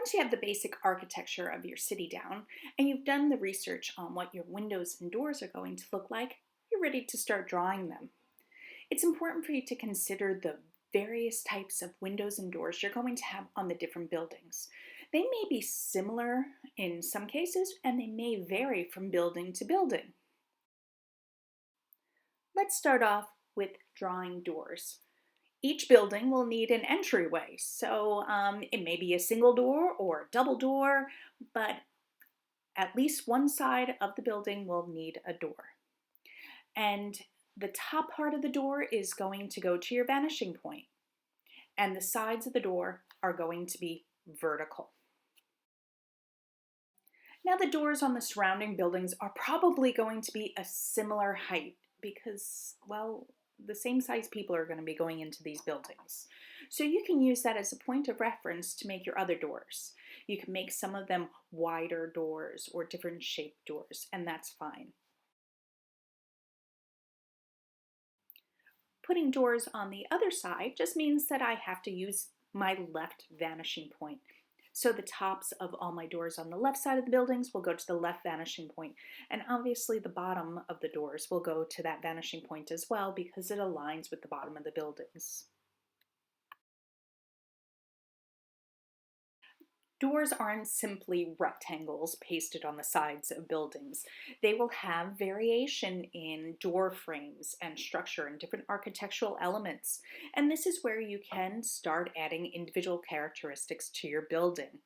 Once you have the basic architecture of your city down and you've done the research on what your windows and doors are going to look like, you're ready to start drawing them. It's important for you to consider the various types of windows and doors you're going to have on the different buildings. They may be similar in some cases and they may vary from building to building. Let's start off with drawing doors. Each building will need an entryway, so it may be a single door or a double door, but at least one side of the building will need a door. And the top part of the door is going to go to your vanishing point, and the sides of the door are going to be vertical. Now the doors on the surrounding buildings are probably going to be a similar height because, well, the same size people are going to be going into these buildings. So you can use that as a point of reference to make your other doors. You can make some of them wider doors or different shaped doors, and that's fine. Putting doors on the other side just means that I have to use my left vanishing point. So the tops of all my doors on the left side of the buildings will go to the left vanishing point. And obviously the bottom of the doors will go to that vanishing point as well because it aligns with the bottom of the buildings. Doors aren't simply rectangles pasted on the sides of buildings. They will have variation in door frames and structure and different architectural elements. And this is where you can start adding individual characteristics to your building.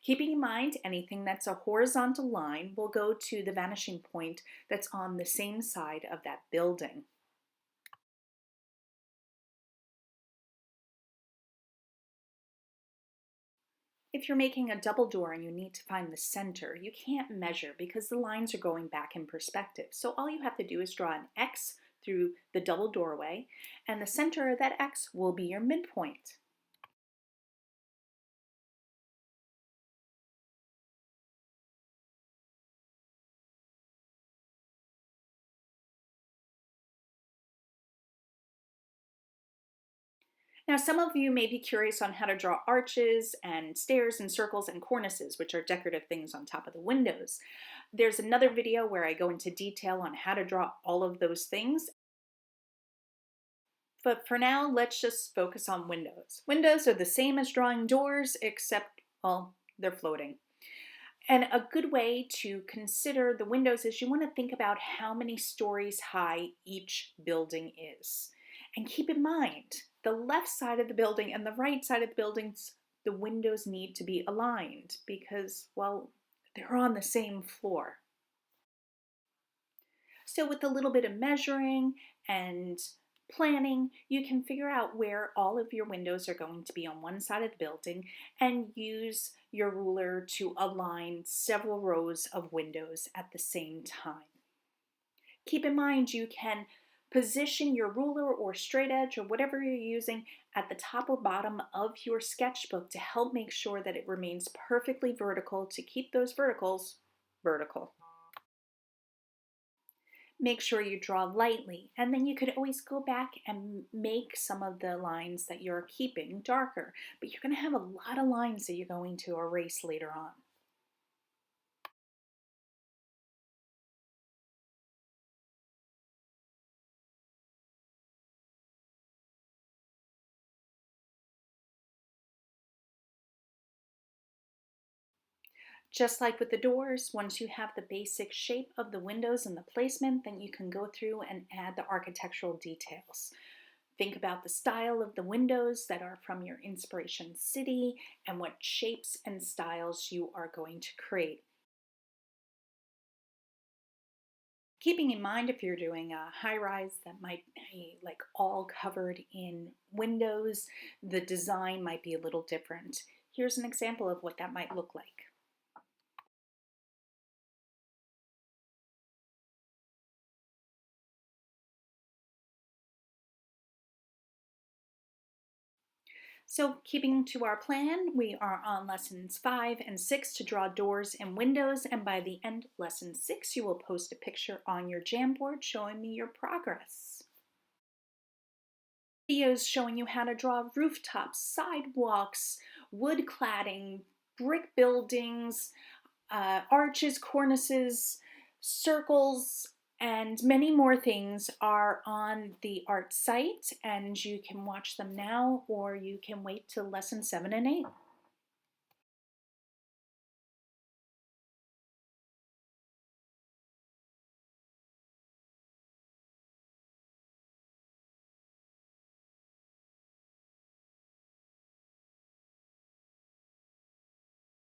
Keeping in mind anything that's a horizontal line will go to the vanishing point that's on the same side of that building. If you're making a double door and you need to find the center, you can't measure because the lines are going back in perspective. So all you have to do is draw an X through the double doorway, and the center of that X will be your midpoint. Now, some of you may be curious on how to draw arches and stairs and circles and cornices, which are decorative things on top of the windows. There's another video where I go into detail on how to draw all of those things. But for now, let's just focus on windows. Windows are the same as drawing doors, except, well, they're floating. And a good way to consider the windows is you want to think about how many stories high each building is. And keep in mind, the left side of the building and the right side of the buildings, the windows need to be aligned because, well, they're on the same floor. So with a little bit of measuring and planning, you can figure out where all of your windows are going to be on one side of the building and use your ruler to align several rows of windows at the same time. Keep in mind you can position your ruler or straight edge or whatever you're using at the top or bottom of your sketchbook to help make sure that it remains perfectly vertical to keep those verticals vertical. Make sure you draw lightly, and then you could always go back and make some of the lines that you're keeping darker, but you're going to have a lot of lines that you're going to erase later on. Just like with the doors, once you have the basic shape of the windows and the placement, then you can go through and add the architectural details. Think about the style of the windows that are from your inspiration city and what shapes and styles you are going to create. Keeping in mind if you're doing a high-rise that might be like all covered in windows, the design might be a little different. Here's an example of what that might look like. So keeping to our plan, we are on lessons 5 and 6 to draw doors and windows, and by the end of lesson 6 you will post a picture on your Jamboard showing me your progress. Videos showing you how to draw rooftops, sidewalks, wood cladding, brick buildings, arches, cornices, circles, and many more things are on the art site, and you can watch them now or you can wait till lesson 7 and 8.